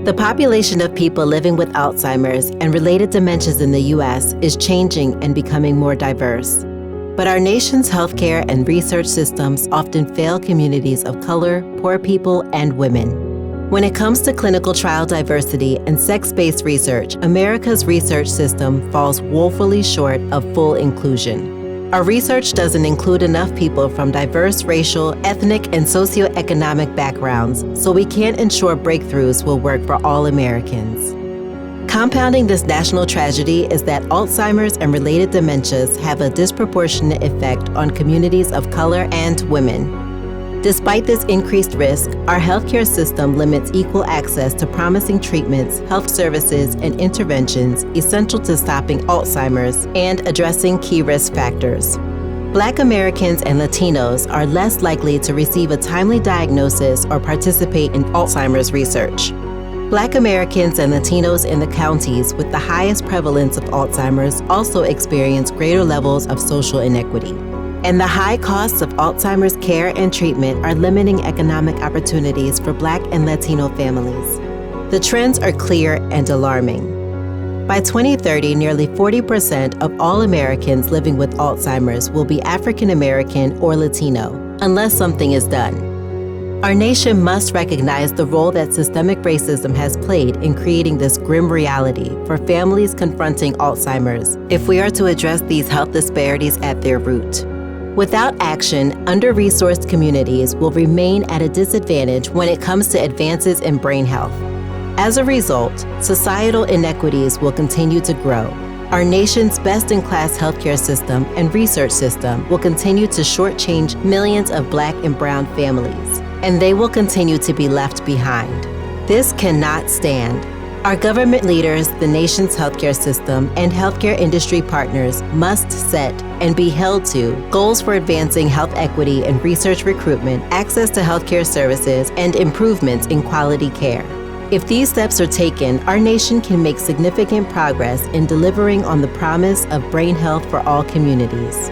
The population of people living with Alzheimer's and related dementias in the U.S. is changing and becoming more diverse. But our nation's healthcare and research systems often fail communities of color, poor people, and women. When it comes to clinical trial diversity and sex-based research, America's research system falls woefully short of full inclusion. Our research doesn't include enough people from diverse racial, ethnic, and socioeconomic backgrounds, so we can't ensure breakthroughs will work for all Americans. Compounding this national tragedy is that Alzheimer's and related dementias have a disproportionate effect on communities of color and women. Despite this increased risk, our healthcare system limits equal access to promising treatments, health services, and interventions essential to stopping Alzheimer's and addressing key risk factors. Black Americans and Latinos are less likely to receive a timely diagnosis or participate in Alzheimer's research. Black Americans and Latinos in the counties with the highest prevalence of Alzheimer's also experience greater levels of social inequity. And the high costs of Alzheimer's care and treatment are limiting economic opportunities for Black and Latino families. The trends are clear and alarming. By 2030, nearly 40% of all Americans living with Alzheimer's will be African American or Latino, unless something is done. Our nation must recognize the role that systemic racism has played in creating this grim reality for families confronting Alzheimer's if we are to address these health disparities at their root. Without action, under-resourced communities will remain at a disadvantage when it comes to advances in brain health. As a result, societal inequities will continue to grow. Our nation's best-in-class healthcare system and research system will continue to shortchange millions of Black and brown families, and they will continue to be left behind. This cannot stand. Our government leaders, the nation's healthcare system, and healthcare industry partners must set and be held to goals for advancing health equity and research recruitment, access to healthcare services, and improvements in quality care. If these steps are taken, our nation can make significant progress in delivering on the promise of brain health for all communities.